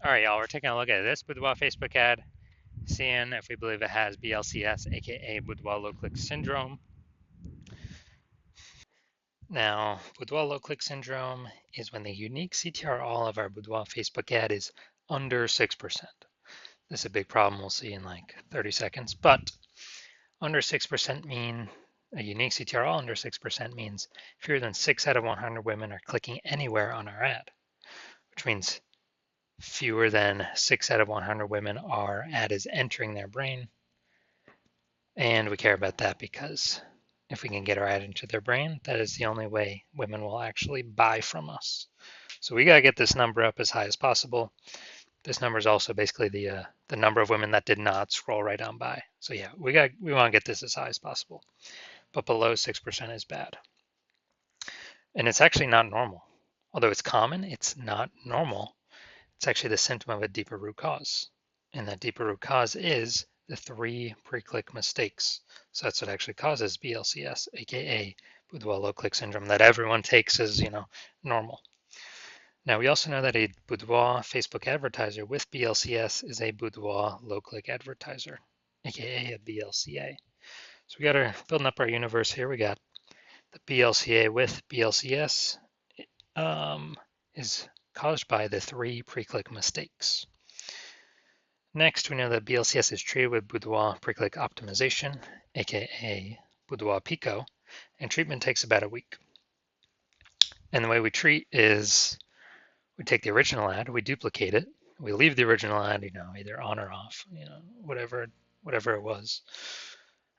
All right, y'all, we're taking a look at this Boudoir Facebook ad, seeing if we believe it has BLCS, aka Boudoir low click syndrome. Now, Boudoir low click syndrome is when the unique CTR all of our Boudoir Facebook ad is under 6%. This is a big problem we'll see in like 30 seconds, but under 6% mean a unique CTR all under 6% means fewer than 6 out of 100 women are clicking anywhere on our ad, which means fewer than 6 out of 100 women our ad is entering their brain. And we care about that because if we can get our ad into their brain, that is the only way women will actually buy from us. So we got to get this number up as high as possible. This number is also basically the number of women that did not scroll right on by. So yeah, we want to get this as high as possible. But below 6% is bad. And it's actually not normal. Although it's common, it's not normal. It's actually the symptom of a deeper root cause. And that deeper root cause is the 3 pre-click mistakes. So that's what actually causes BLCS, aka Boudoir low click syndrome, that everyone takes as, normal. Now we also know that a Boudoir Facebook advertiser with BLCS is a Boudoir low click advertiser, aka a BLCA. So we got our building up our universe here. We got the BLCA with BLCS is caused by the 3 pre-click mistakes. Next, we know that BLCS is treated with Boudoir pre-click optimization, aka Boudoir Pico, and treatment takes about a week. And the way we treat is we take the original ad, we duplicate it, we leave the original ad, either on or off, whatever it was.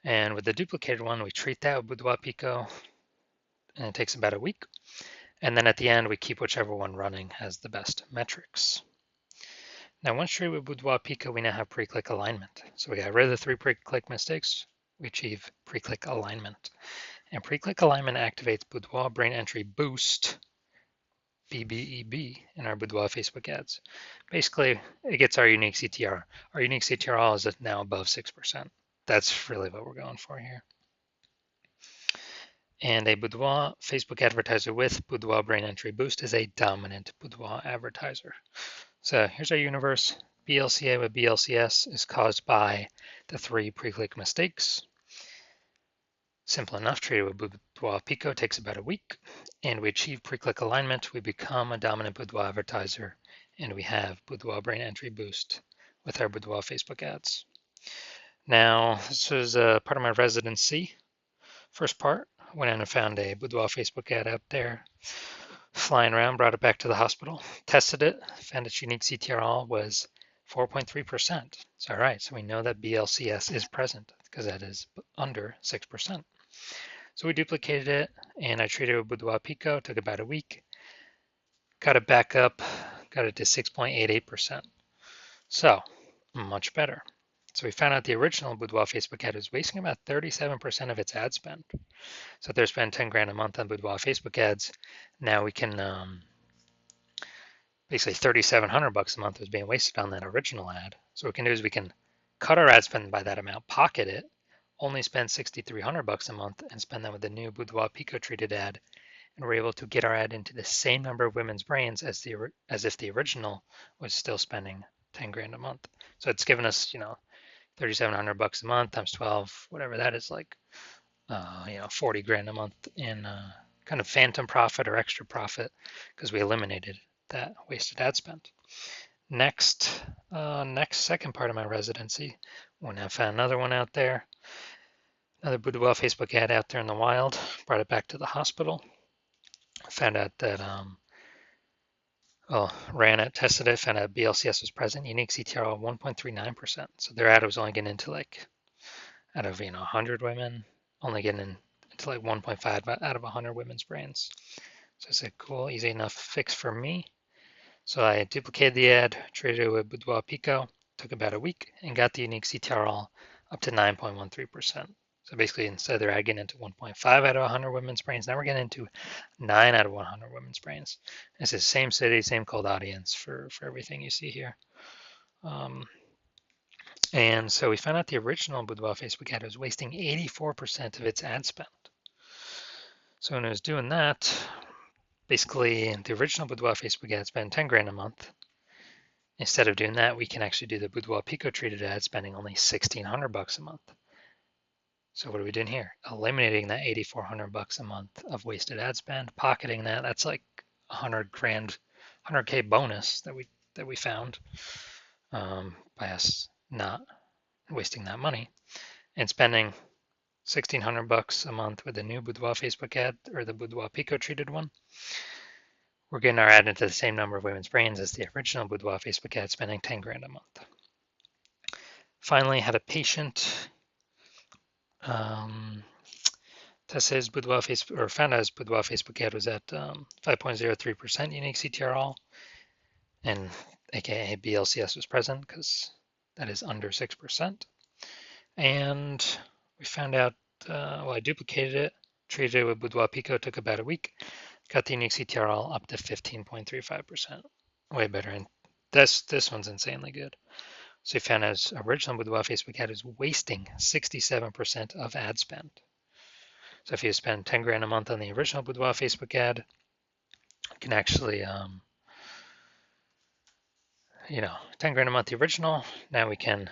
And with the duplicated one, we treat that with Boudoir Pico, and it takes about a week. And then at the end, we keep whichever one running has the best metrics. Now, once treated with Boudoir Pico, we now have pre-click alignment. So we got rid of the 3 pre-click mistakes. We achieve pre-click alignment. And pre-click alignment activates Boudoir Brain Entry Boost, BBEB, in our Boudoir Facebook ads. Basically, it gets our unique CTR. Our unique CTR is now above 6%. That's really what we're going for here. And a Boudoir Facebook advertiser with Boudoir Brain Entry Boost is a dominant Boudoir advertiser. So here's our universe. BLCA with BLCS is caused by the 3 pre-click mistakes. Simple enough, treated with Boudoir Pico takes about a week, and we achieve pre-click alignment. We become a dominant Boudoir advertiser, and we have Boudoir Brain Entry Boost with our Boudoir Facebook ads. Now, this was part of my residency. First part, went in and found a Boudoir Facebook ad out there, flying around, brought it back to the hospital, tested it, found its unique CTRL was 4.3%. So all right, so we know that BLCS is present because that is under 6%. So we duplicated it, and I treated it with Boudoir Pico, took about a week, got it back up, got it to 6.88%. So much better. So we found out the original Boudoir Facebook ad was wasting about 37% of its ad spend. So if they're spending 10 grand a month on Boudoir Facebook ads, now we can basically 3,700 bucks a month was being wasted on that original ad. So what we can do is we can cut our ad spend by that amount, pocket it, only spend 6,300 bucks a month, and spend that with the new Boudoir Pico treated ad, and we're able to get our ad into the same number of women's brains as if the original was still spending 10 grand a month. So it's given us 3,700 bucks a month times 12, whatever that is, like 40 grand a month in kind of phantom profit or extra profit because we eliminated that wasted ad spend. Next second part of my residency, when I found another one out there, another Boudoir Facebook ad out there in the wild, brought it back to the hospital, found out that ran it, tested it, found out BLCS was present, unique CTR of 1.39%. So their ad was only getting into like, out of 100 women, only getting into like 1.5 out of 100 women's brains. So I said, cool, easy enough fix for me. So I duplicated the ad, treated it with Boudoir Pico, took about a week, and got the unique CTRL up to 9.13%. So basically, instead of their ad getting into 1.5 out of 100 women's brains, now we're getting into 9 out of 100 women's brains. It's the same city, same cold audience for everything you see here. And so we found out the original Boudoir Facebook ad was wasting 84% of its ad spend. So when it was doing that, basically the original Boudoir Facebook ad spent 10 grand a month. Instead of doing that, we can actually do the Boudoir Pico treated ad spending only $1,600 a month. So what are we doing here? Eliminating that $8,400 a month of wasted ad spend, pocketing that. That's like 100K bonus that we found by us not wasting that money and spending $1,600 a month with the new Boudoir Facebook ad or the Boudoir Pico treated one. We're getting our ad into the same number of women's brains as the original Boudoir Facebook ad, spending 10 grand a month. Finally, had a patient test his Boudoir Facebook, or found out his Boudoir Facebook ad was at 5.03% unique CTRL, and aka BLCS was present because that is under 6%. And we found out, well, I duplicated it, treated it with Boudoir Pico, took about a week, got the unique CTRL up to 15.35%, way better. And this one's insanely good. So we found his original Boudoir Facebook ad is wasting 67% of ad spend. So if you spend 10 grand a month on the original Boudoir Facebook ad, you can actually, 10 grand a month the original. Now we can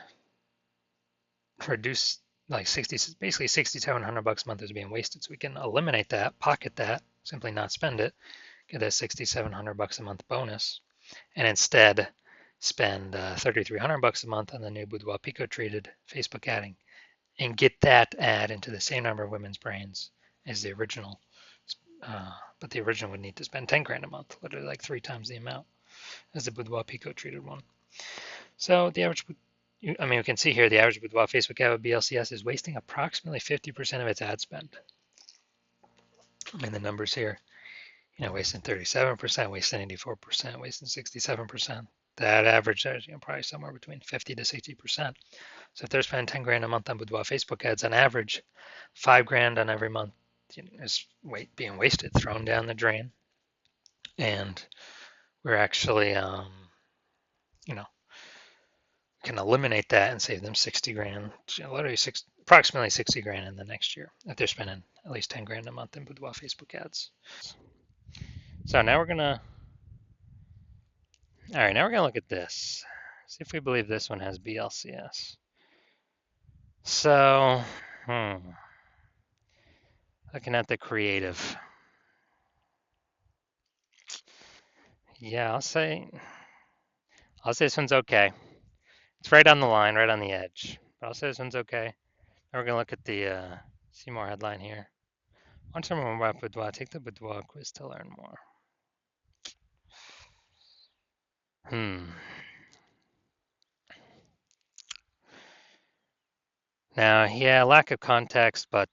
reduce like basically $6,700 a month is being wasted. So we can eliminate that, pocket that, simply not spend it, get a $6,700 a month bonus, and instead spend $3,300 a month on the new Boudoir Pico treated Facebook adding, and get that ad into the same number of women's brains as the original. But the original would need to spend 10 grand a month, literally like 3 times the amount as the Boudoir Pico treated one. So the average, we can see here the average Boudoir Facebook ad with BLCS is wasting approximately 50% of its ad spend. The numbers here, wasting 37%, wasting 84%, wasting 67%. That average is probably somewhere between 50 to 60%. So if they're spending 10 grand a month on Boudoir Facebook ads, on average, 5 grand on every month is being wasted, thrown down the drain. And we're actually, can eliminate that and save them 60 grand, literally approximately 60 grand in the next year if they're spending at least 10 grand a month in Boudoir Facebook ads. So now we're gonna look at this. See if we believe this one has BLCS. So, looking at the creative. Yeah, I'll say this one's okay. It's right on the line, right on the edge. But I'll say this one's okay. Now we're gonna look at the see more headline here. Want to learn more about Boudoir? Take the Boudoir quiz to learn more. Now, yeah, lack of context, but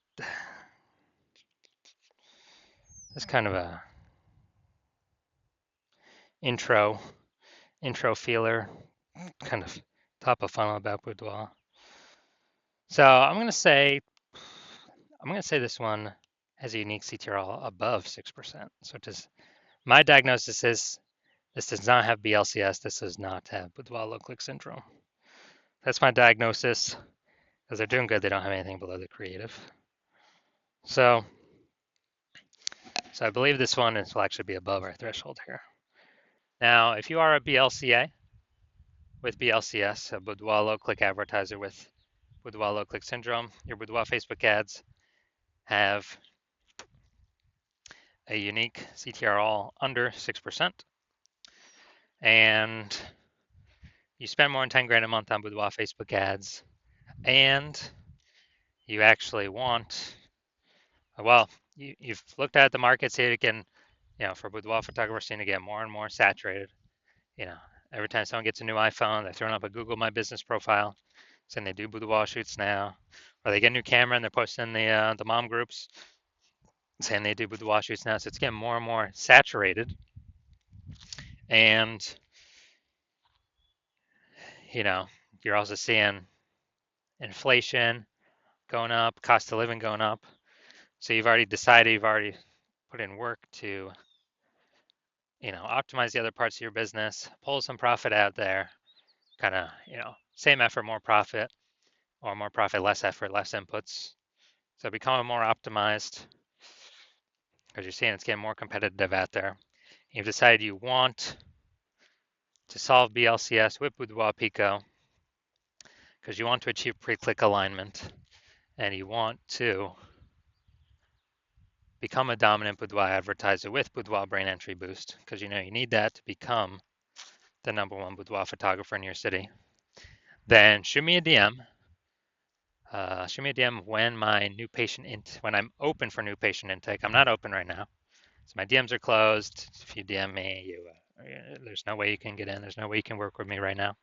it's kind of a intro feeler, kind of top of funnel about Boudoir. So I'm gonna say this one has a unique CTRL above 6%. So my diagnosis is this does not have BLCS. This does not have Boudoir low click syndrome. That's my diagnosis. Because they're doing good, they don't have anything below the creative. So I believe this one will actually be above our threshold here. Now, if you are a BLCA with BLCS, a Boudoir low click advertiser with Boudoir low click syndrome, your Boudoir Facebook ads have a unique CTRL under 6%, and you spend more than 10 grand a month on Boudoir Facebook ads, and you actually want, well, you've looked at the market, see it can, for Boudoir photographers, seem to get more and more saturated. Every time someone gets a new iPhone, they're throwing up a Google My Business profile, saying they do boudoir shoots now, or they get a new camera and they're posting the mom groups saying they do boudoir shoots now. So it's getting more and more saturated, and you're also seeing inflation going up, cost of living going up. So you've already decided, you've already put in work to optimize the other parts of your business, pull some profit out there, kind of same effort, more profit, or more profit, less effort, less inputs. So becoming more optimized because you're seeing it's getting more competitive out there. You've decided you want to solve BLCS with Boudoir Pico, because you want to achieve pre-click alignment and you want to become a dominant boudoir advertiser with Boudoir Brain Entry Boost, because you know you need that to become the #1 boudoir photographer in your city, then shoot me a DM. Shoot me a DM when I'm open for new patient intake. I'm not open right now, so my DMs are closed. If you DM me, there's no way you can get in. There's no way you can work with me right now.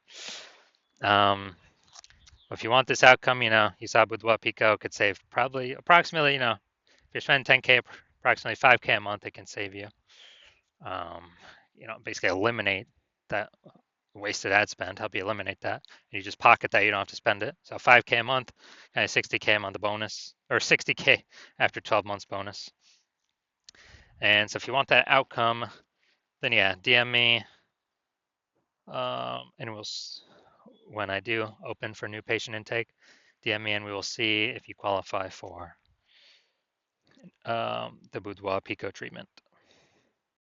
If you want this outcome, you saw Boudoir Pico could save probably approximately, if you're spending 10K, approximately 5K a month, it can save you. Basically eliminate that wasted ad spend, help you eliminate that. And you just pocket that, you don't have to spend it. So 5K a month, kind of 60K a month bonus, or 60K after 12 months bonus. And so if you want that outcome, then yeah, DM me. And when I do open for new patient intake, DM me and we will see if you qualify for the Boudoir Pico treatment.